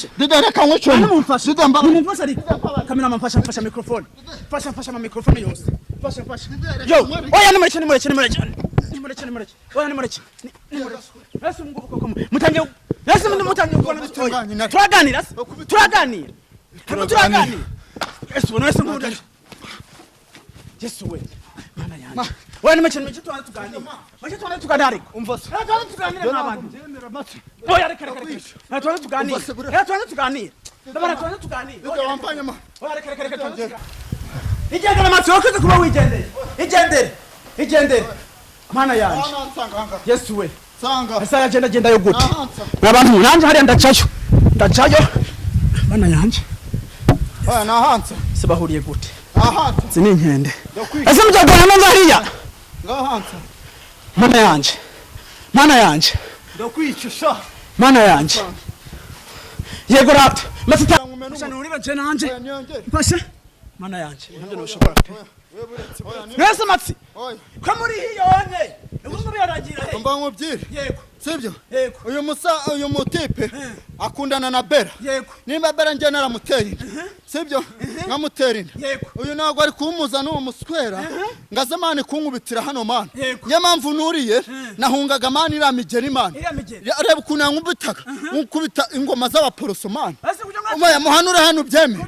mumfashe Dede reka nkwecho mumfashe mumfashe ari kamera mumfashe microphone fasha microphone yose fasha yo oya nimureke oya nimureke ese nguko mutangiye ese mutangiye kubona turaganira ese ubona ese nguko Yesu we mana yanjye oya nimureke tuganira ariko umva se tuganira n'abandi oya reka tuganira ndabara tuganira wampanya ma oya reka igendere matsi wakoze kuba wigendere igendere mana yanjye Yesu we sanga asa agenda yo gute nabantu nanje hari ndacayo mana yanjye oya nahanze se bahuriye gute ahanze zininkende ese mujagana nanza hariya ngahanze mana yanjye ndakwicisha mana yanjye yego rata masita nuriba je nanje pashe mana yanjye nanje no shobora Nese matsi ko muri hiyone ubwo birarangira he mba nkubyire yego sibyo yego uyu mutipe akundana na Bera yego nimba Bera nje naramuteye sibyo nkamutera inda yego uyu nago ari kumuza no muswera ngazamane kunkubitira hano mana nyamamvu nuriye nahungaga mana iramigera imana reba ukuntu yankubitaga nkubita ingoma z'abaporoso mana umaya muhanura hano byeme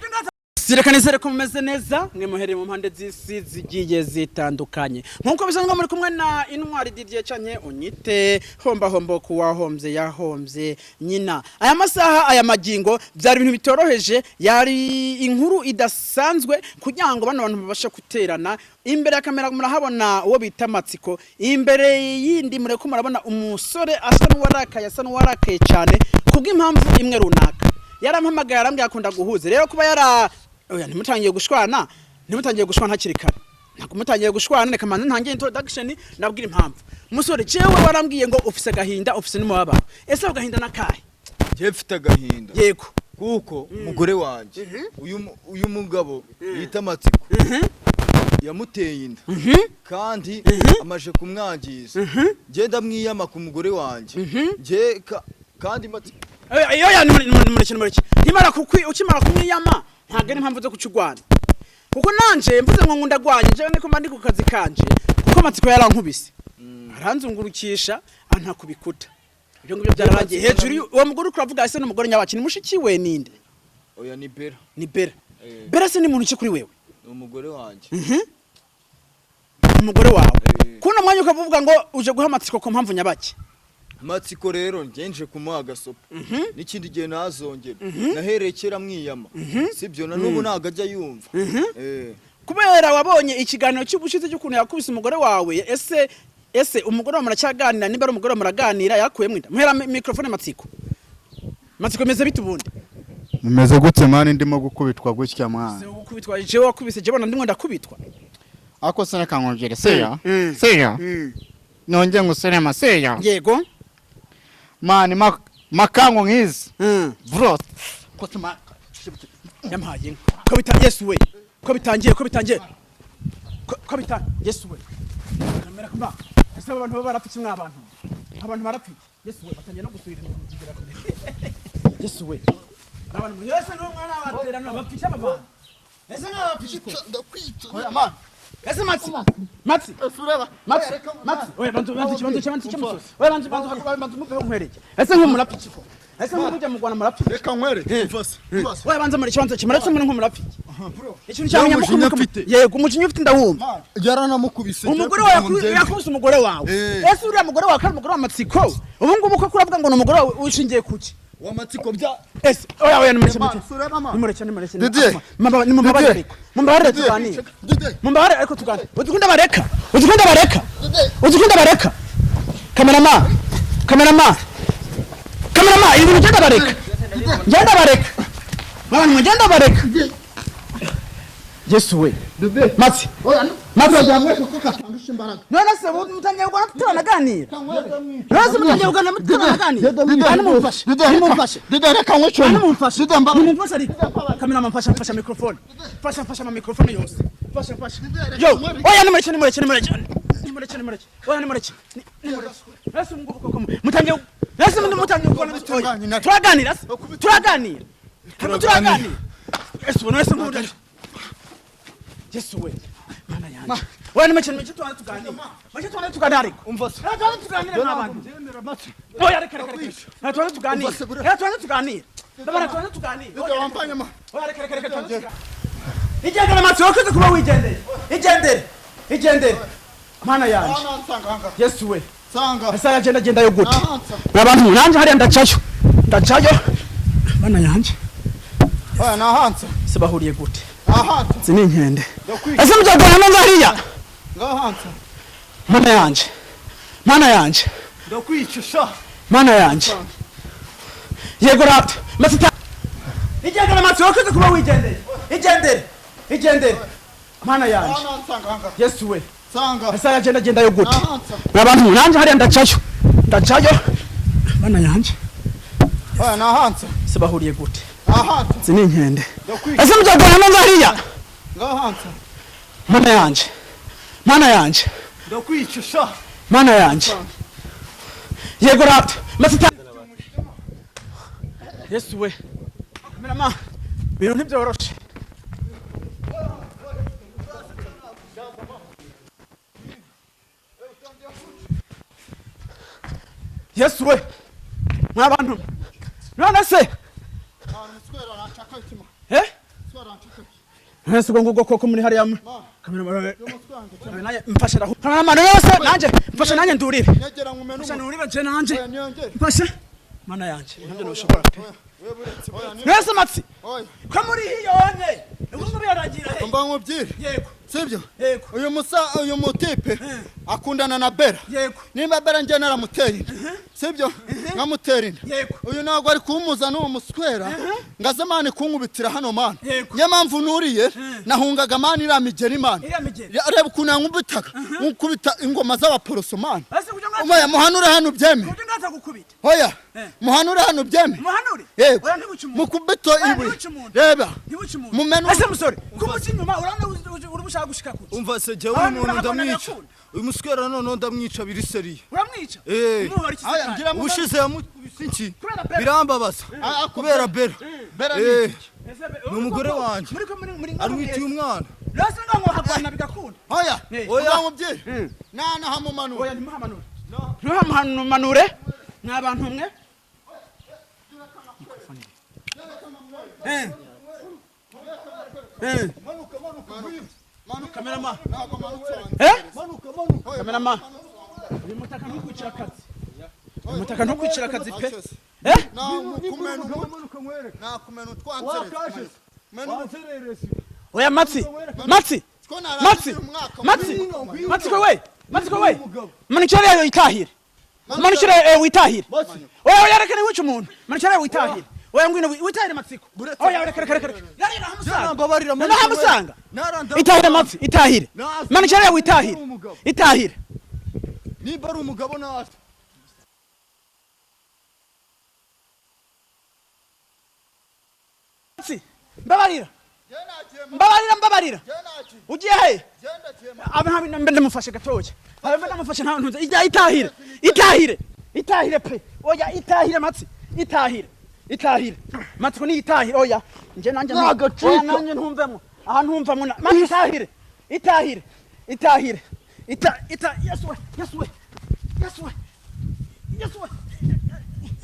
Sirekanizere ko mumeze neza mwe muhereye mu mpande z'isi zigiye zitandukanye nkuko bisanzwe muri kumwe na intwari Didier cyanye unyite homba kuwahombye yahombye nyina aya masaha aya magingo byari ibintu bitoroheje yari inkuru idasanzwe kugira ngo bano bantu babashe guterana imbere ya kamera murahabona uwo bita Matsiko imbere yindi mureko murabona umusore asa n'uwarakaye cyane kubw'impamvu imwe runaka yarampamagaye arambye akunda guhuza rero kuba oya nimutangiye gushwana hakiri kare nako mutangiye gushwana reka manze ntangiye introduction nabwira impamvu musore jewe warambwiye ngo ufise gahinda ufise n'umubaba ese gahinda nakahe je mfite gahinda yego kuko mugore wanje uyu mugabo yita Matsiko yamuteye inda kandi amaje kumwangiza je ndamwiyama ku mugore wanje je kandi Matsiko oya nimureke nimara ukimara kumwiyama ntago ari impamvu zo kucugwana kuko nanje mvuze ngo nkunda gwanye je niko mandi ku kazi kanje kuko Matsiko yarankubise aranzungurukisha antakubikuta ibyo ngibyo byararangiye hejuru uwo mugore ukuravuga ese n'umugore nyabaki nimushiki we ninde oya ni Bera Bera se ni muntu ki kuri wewe umugore wanje umugore wawe kuna mwanya ukavuga ngo uje guha Matsiko ko mpamvu nyabaki Matsiko rero ngenje kumuha gasopo n'ikindi gihe nazongera naherekera mwiyama sibyo na nubu nagajya yumva kubera wabonye ikiganiro cy'ubushize cy'ukuntu yakubise umugore wawe ese umugore muracyaganira niba ari umugore muraganira yakuyemo inda muhera microphone Matsiko meze bitubundi mumeze gute mani ndimo gukubitwa gutya mwana gukubitwa je wakubise je bona ndimo ndakubitwa ako sana kankongere seya nonje ngusere maseya yego mani makango ngizi bro kotuma yampaye ko bita Yesu we ko bitangiye Yesu we kamera kumba ese abantu barapfiki mw'abantu abantu barapfiki Yesu we batangiye no gusubira kugira ko Yesu we abantu Yesu no mwana waterana bapfiki abantu ese n'abapfiki ko ndakwita oya man ese Matsi sureba Matsi oya bantu cy'umusozi oya bantu mupe nkwereke ese nk'umurapfiki ko ese nk'ujya mu Rwanda murapfiki reka nkwereke mfase oya banza muri kibanza kimaretse muri nk'umurapfiki ikintu cyanya mukubita yego umukinyi ufite ndahumba yaranamukubise umugore wawe yakubise umugore wawe ese uriya mugore wawe kandi umugore wa Matsiko ubu ngubu ko kuravuga ngo n'umugore wawe ushingiye kuki wa Matsiko bya ese oya nimureke mumbabarire tuganire mumbabarire ariko tuganire udukunda bareka kameraman ibi ngenda bareka Yesu we Matsi jamwe ko katangusha imbaraga none se mutangiye gukora tutanaganira none mutangiye gukora tutanaganira nimumfashe reka nkwecho nimumfashe ari kameraman fasha microphone fasha microphone yose fasha yo oya nimureke oya nimureke ese nguko mutangiye Nese ndi mutanye ukona turaganira turaganira Yesu nese nkunda Yesu we mana yanjye wewe nimechana twana tuganira mache twana tuganira umva twana tuganira n'abantu oya reka twana tuganira twana tuganira ndabara twana tuganira wampanya ma oya reka twana igendera matsi wakoze kuba wigendere igendere mana yanjye Yesu we sanga asa agenda yo gute n'abantu nanje hariya ndacayo mana yanjye oya nahanza sebahuriye gute ahanza zininkende ese mujagana nanga hariya ngahanza mana yanjye ndakwicisha mana yanjye yego rato masita igendera matsi wakoze kuba wigendere igendere mana yanjye Yesu we sanga asa agenda yo gute n'abantu nanje hariya ndacayo mana yanjye oya nahanza sebahuriye gute ahanza zininkende ese mujagana nanga hariya ngahanza mana yanjye ndakwicisha mana yanjye yego rato masita Yesu we kamerama bintu ntibyoroshe Yesu we mwabantu none se Yesu ngo koko muri hariya kamera naye mfasha raho kamera yose nanje mfasha nanje ndurire negera nkumena mfasha ndurire je nanje mfasha mana yanje nanje noshobora pe Yesu matsi ko muri hiyonye ubwo biragira he mba nkubyire yego sibyo yego uyu mutipe akundana na Bera yego nimba Bera nje naramuteye sibyo nkamutera inda yego uyu ntabwo ari kumuza n'uwo muswera ngazamane kunkubitira hano mana Yego. mpamvu nuriye nahungaga mana iramigera imana reba ukuntu yankubitaga nkubita ingoma z'abaporoso mana oya muhanure hano byeme ngaza gukubita oya muhanure hano byeme muhanure yego oya ntibuca umuntu mukubito ibi reba ntibuca umuntu mumenu ese musore kumuca inyuma urana urubushaka gushika kuki umva se jewe umuntu ndamwica uyu muswera none ndamwica biri seriye uramwica umuhora ikizakaya ubushize yamukubise iki birambabaza kubera Bera ni umugore wanje arwitiye umwana rasa ngo hapana bigakunda oya nkubye nana hamumanura oya ntimuhamanure ntuhamuhanure n'abantu mwe Kamerama Kamerama uyu mutaka ntukwicira akazi umutaka ntukwicira akazi pe nakumenu twansereze oya matsi ko we manikira yo itahire manikira witahire oya rekane wica umuntu manikira witahire oya ngwino witahire matsiko oya rekane yari nahamusanga itahire matsi itahire manikira witahire itahire niba ari umugabo nawe mbabarira ugiye he abantu ndamufashe gatoya abantu ndamufashe nta ntunze itahire pe oya itahire matsi itahire matsi ko ni itahire oya nje nanje nanje ntumvemo aha ntumvamo matsi itahire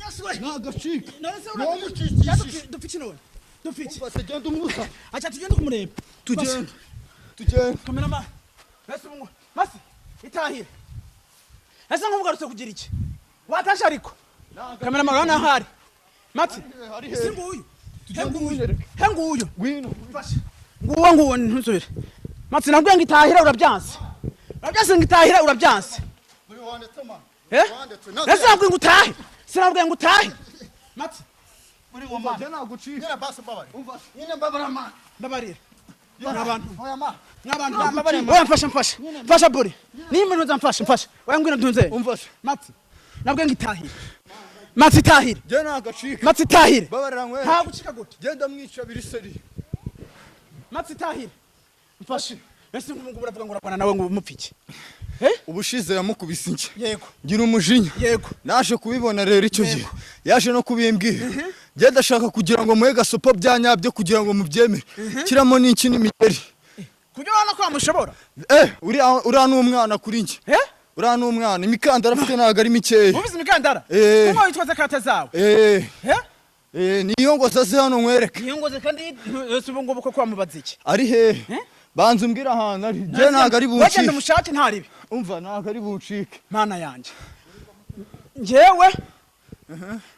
Yesu we nagacika dufiki none dufiki genda umusa acha tugende kumureba tugende kamerama Yesu mungu masi itahire ese nkubugarutse kugira iki watasha ariko kamerama rana hari mati singuyu henguyu gwino fasha nguwo ntuzure mati nabwiye ngo itahire urabyanse ngitahire urabyanse ese nabwiye ngo utahe sinabwiye ngo utahe mati muri wo mama nagucika nyina basa babari umva nyine mbabarama mbabarira n'abantu oya ma n'abantu mbabarira oya mfasha buri nimwe ntuza mfasha oya ngwino ntunze umfasha mati nabwiye ngo itahire mati itahire je nagacika mati itahire babarira nkwe nta gucika gute genda mwica biri seriye mati itahire mfasha ese nk'ubu uravuga ngo urapana nawe ngo mupfike ubushize yamukubise inke yego ngira umujinya yego naje kubibona rero icyo gihe yaje no kubimbwira njye ndashaka kugira ngo muhe gasopo byanyabyo kugira ngo mubyemere kiramo n'iki n'imigeri kugira ubona ko wamushobora uriya n'umwana kuri njye uriya n'umwana imikandara afite ntabwo ari mikeya ubizi imikandara kuko witwaza kate zawe niyo ngo zaze hano nkwereke niyo ngo kandi ubu ngubu ko kwamubaza iki ari hehe banza umbwira ahantu ari njye ntabwo ari buncike wagenda umushake ntaribi umva ntabwo ari buncike mana yanjye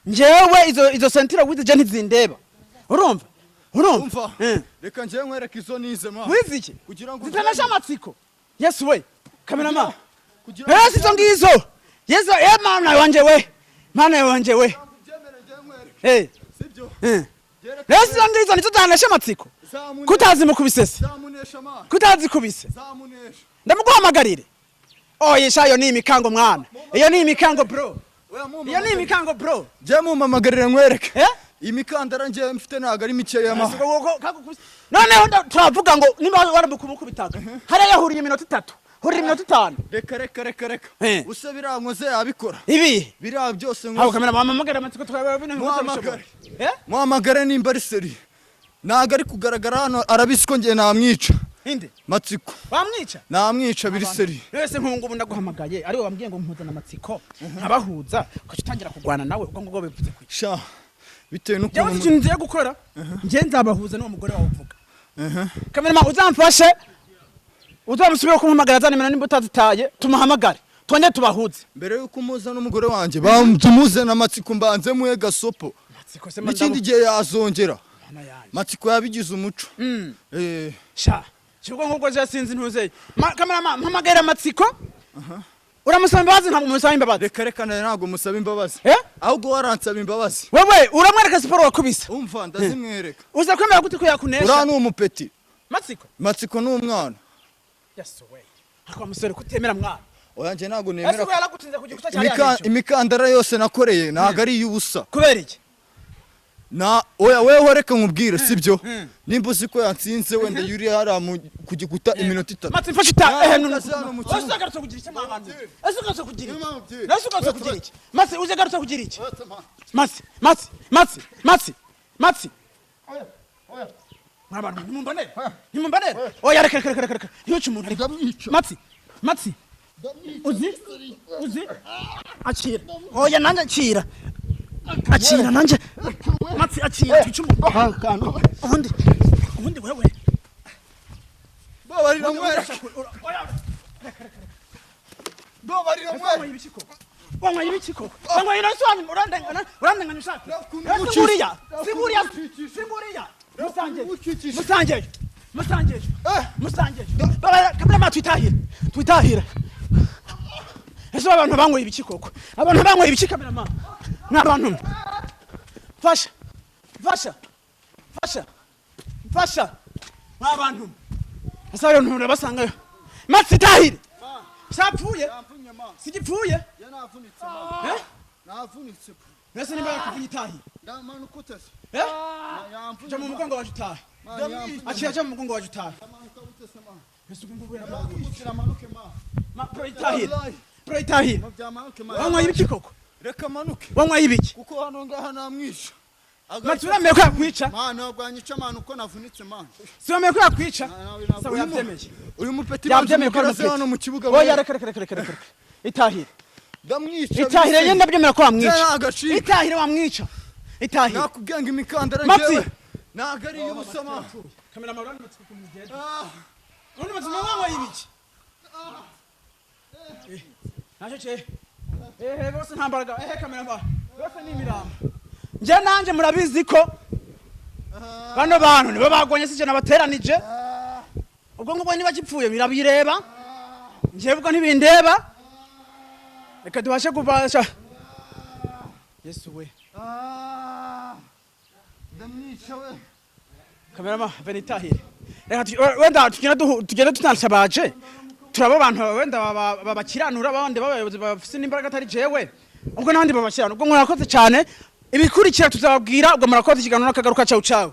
njyewe izo sentire wizije ntizindeba urumva reka njyewe nkwereke izo nize ma wize iki kugira ngo zitanashe amatsiko yesu we kamerama hasi izo ngizo yesu mana wanjye we sibyo hasi izo ngizo nizo zitanashe amatsiko kutazi mukubisese kutazi kubise ndamuguhamagarire yeshayo ni imikango mwana iyo ni imikango bro njye mumamagarire nkwereke imikandara njye mfite ntabwo ari mikeya ma noneho turavuga ngo niba waramukubitaga hariya yahuriye iminota 3 hurira iminota 5 reka use birankoze yabikora ibi biriya byose ngo kamera mamamagara amatsiko muhamagare nimba ari seri ntabwo ari kugaragara hano arabisi ko njye namwica inde matsiko wamwica namwica biri seri wese nk'ubu ndaguhamagaye ari wambwiye ngo mpuzana amatsiko nkabahuza ukatangira kugwana nawe ubwo ngubwo bivuze kwisha bitewe nuko yavuze ikintu ngiye gukora njye nzabahuza n'uwo mugore wawe uvuga kamera uzamfashe uzamusubire kumuhamagara zanimena nimba utazitaye tumuhamagare twongere tubahuze mbere yuko umuza n'umugore wanjye bamutumuze n'amatsiko mbanze muhe gasopo n'ikindi gihe yazongera matsiko yabigize umuco Chibwo nk'ubwo sinzi ntuzeye kamera mpamagara amatsiko uramusaba imbabazi ntabwo umusaba imbabazi reka ntabwo musaba imbabazi ahubwo waransaba imbabazi wewe uramwereka siporo wakubise umva ndazimwereka uza kwemera gute ko yakunesha ura n'umupeti matsiko n'umwana yasowe akwa musore kutemera mwana oyanjye ntabwo nemera ese yaragutinze ku gikuta cyari imikandara yose nakoreye ntabwo ari iy'ubusa kubera iki wewe reka nkubwire sibyo nimba uzi ko yatsinze wenda yuri hariya ku gikuta iminota 3 matsi mfashe uzagarutse kugira iki mwana uzagarutse kugira iki matsi uzagarutse kugira iki matsi abantu nimumbane oya reka ntiwice umuntu matsi uzi akira oya nanjye akira nanjye matsi akira twice umuntu ubundi wewe babarira mwera Wangwa ibikiko wangwa iraswanye urandenganya ushaka siburiya musange kabla ma twitahira ese abantu bangwa ibikikoko abantu bangwa ibiki kabla ma n'abantu fasha n'abantu ese abantu urabasanga matsi tahire sapfuye sigipfuye yanavunitse navunitse nese nimba yakuvitahi ndamanuka utese cha mu mugongo waje utahe aciye cha mu mugongo waje utahe ese ngumbuye manuke ma proitahire wanywa ibiki koko reka manuke wanywa ibiki kuko hano ngaha namwisha maturame ko yakwica mana bwanyica mana uko navunitse mana siwame ko yakwica sawa yabyemeye uyu mupeti yabyemeye ko hano mu kibuga oya reka itahire ndamwica itahire yenda byemera ko wamwica itahire wamwica itahire nakubwanga imikandara jewe nagari y'ubusama kamera marani mutsuku kumugenda none mutuma wanywa ibiki naje bose ntambaraga kamera mba bose ni imiramba nje nanje murabizi ko bano bantu nibo bagonye sije nabateranije ubwo ngubwo niba gipfuye birabireba nje bwo ntibindeba reka tubashe kubasha Yesu we ndamwica we kamera venitahire reka wenda tugenda tunanshabaje turaba abantu wenda babakiranura abandi babayobozi bafise n'imbaraga atari jewe ubwo nandi babakirana ubwo murakoze cyane ibikurikira tuzababwira ubwo murakoze ikiganiro n'akagaruka cyawe